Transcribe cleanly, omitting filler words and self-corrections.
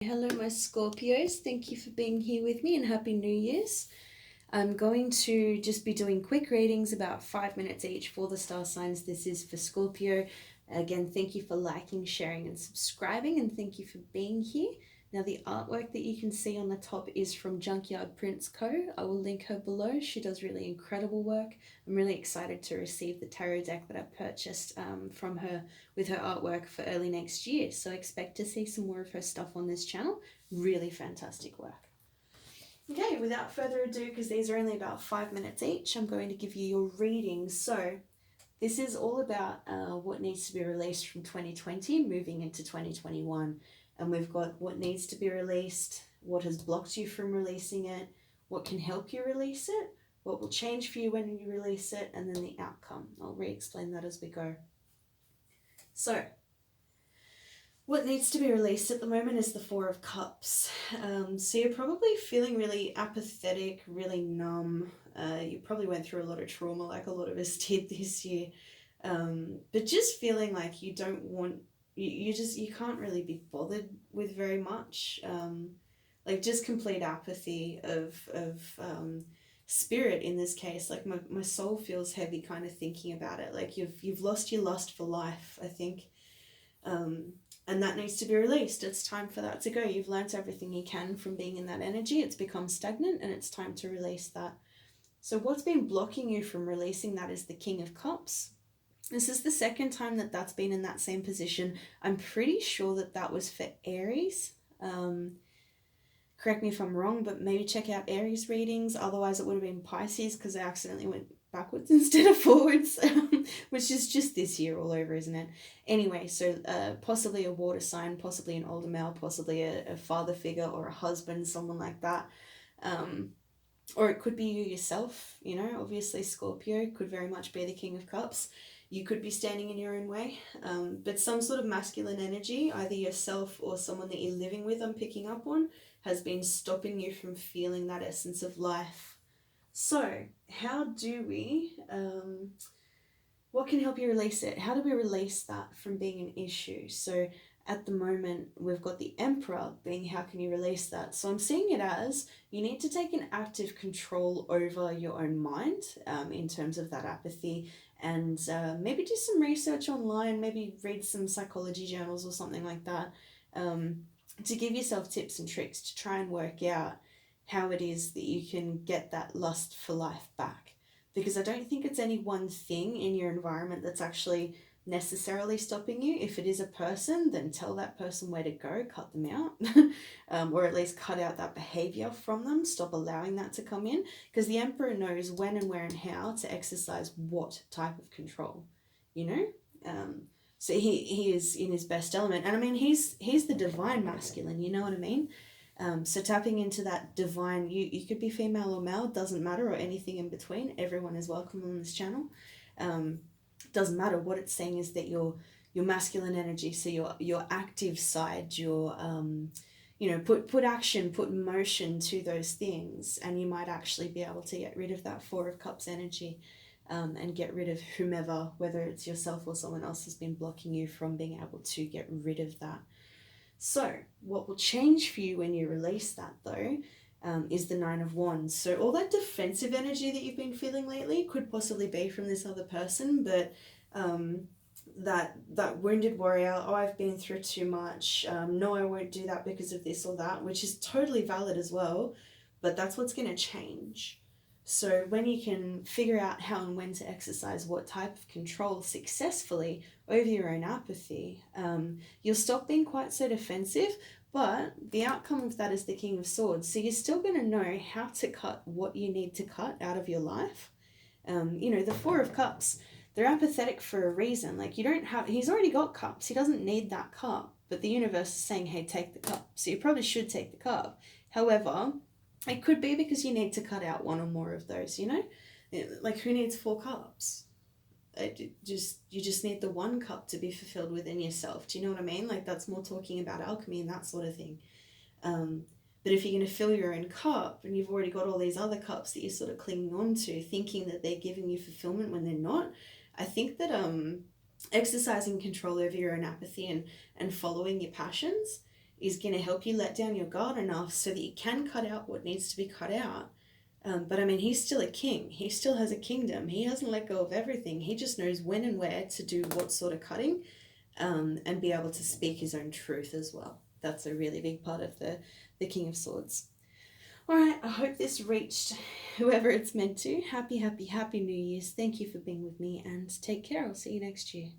Hello, my Scorpios. Thank you for being here with me and Happy New Year's. I'm going to just be doing quick readings, about 5 minutes each for the star signs. This is for Scorpio. Again, thank you for liking, sharing, and subscribing, and thank you for being here. Now, the artwork that you can see on the top is from Junkyard Prints Co. I will link her below. She does really incredible work. I'm really excited to receive the tarot deck that I purchased from her with her artwork for early next year. So expect to see some more of her stuff on this channel. Really fantastic work. Okay, without further ado, because these are only about 5 minutes each, I'm going to give you your readings. So this is all about what needs to be released from 2020 moving into 2021. And we've got what needs to be released, what has blocked you from releasing it, what can help you release it, what will change for you when you release it, and then the outcome. I'll re-explain that as we go. So what needs to be released at the moment is the Four of Cups. So you're probably feeling really apathetic, really numb. You probably went through a lot of trauma like a lot of us did this year. But just feeling like you don't want, you can't really be bothered with very much. Like just complete apathy of spirit in this case. Like my soul feels heavy kind of thinking about it. Like you've lost your lust for life, I think. And that needs to be released. It's time for that to go. You've learnt everything you can from being in that energy. It's become stagnant and it's time to release that. So what's been blocking you from releasing that is the King of Cups. This is the second time that that's been in that same position. I'm pretty sure that that was for Aries. Correct me if I'm wrong, but maybe check out Aries readings. Otherwise it would have been Pisces because I accidentally went backwards instead of forwards, which is just this year all over, isn't it? Anyway, so possibly a water sign, possibly an older male, possibly a father figure or a husband, someone like that. Or it could be you yourself, you know, obviously Scorpio could very much be the King of Cups. You could be standing in your own way, but some sort of masculine energy, either yourself or someone that you're living with, I'm picking up on, has been stopping you from feeling that essence of life. So how do we, what can help you release it? How do we release that from being an issue? So at the moment, we've got the Emperor being how can you release that? So I'm seeing it as you need to take an active control over your own mind in terms of that apathy, and maybe do some research online, maybe read some psychology journals or something like that, to give yourself tips and tricks to try and work out how it is that you can get that lust for life back. Because I don't think it's any one thing in your environment that's actually necessarily stopping you. If it is a person, then tell that person where to go, cut them out, or at least cut out that behavior from them, stop allowing that to come in, because the Emperor knows when and where and how to exercise what type of control, you know. So he is in his best element, and I mean he's the divine masculine, you know what I mean. So tapping into that divine, you could be female or male, doesn't matter, or anything in between. Everyone is welcome on this channel. Doesn't matter. What it's saying is that your masculine energy, so your active side, your you know, put action, put motion to those things, and you might actually be able to get rid of that Four of Cups energy, and get rid of whomever, whether it's yourself or someone else, has been blocking you from being able to get rid of that. So what will change for you when you release that though, is the Nine of Wands. So all that defensive energy that you've been feeling lately could possibly be from this other person, but that wounded warrior, oh, I've been through too much, no, I won't do that because of this or that, which is totally valid as well, but that's what's going to change. So when you can figure out how and when to exercise what type of control successfully over your own apathy, you'll stop being quite so defensive, but the outcome of that is the King of Swords. So you're still going to know how to cut what you need to cut out of your life. You know, the Four of Cups, they're apathetic for a reason. Like you don't have, he's already got cups. He doesn't need that cup, but the universe is saying, hey, take the cup. So you probably should take the cup. However, it could be because you need to cut out one or more of those, you know? Like who needs 4 cups? You just need the 1 cup to be fulfilled within yourself. Do you know what I mean? Like that's more talking about alchemy and that sort of thing. But if you're going to fill your own cup and you've already got all these other cups that you're sort of clinging on to, thinking that they're giving you fulfillment when they're not, I think that exercising control over your own apathy and following your passions is going to help you let down your guard enough so that you can cut out what needs to be cut out. But I mean, he's still a king. He still has a kingdom. He hasn't let go of everything. He just knows when and where to do what sort of cutting, and be able to speak his own truth as well. That's a really big part of the King of Swords. All right, I hope this reached whoever it's meant to. Happy, happy, happy New Year's. Thank you for being with me, and take care. I'll see you next year.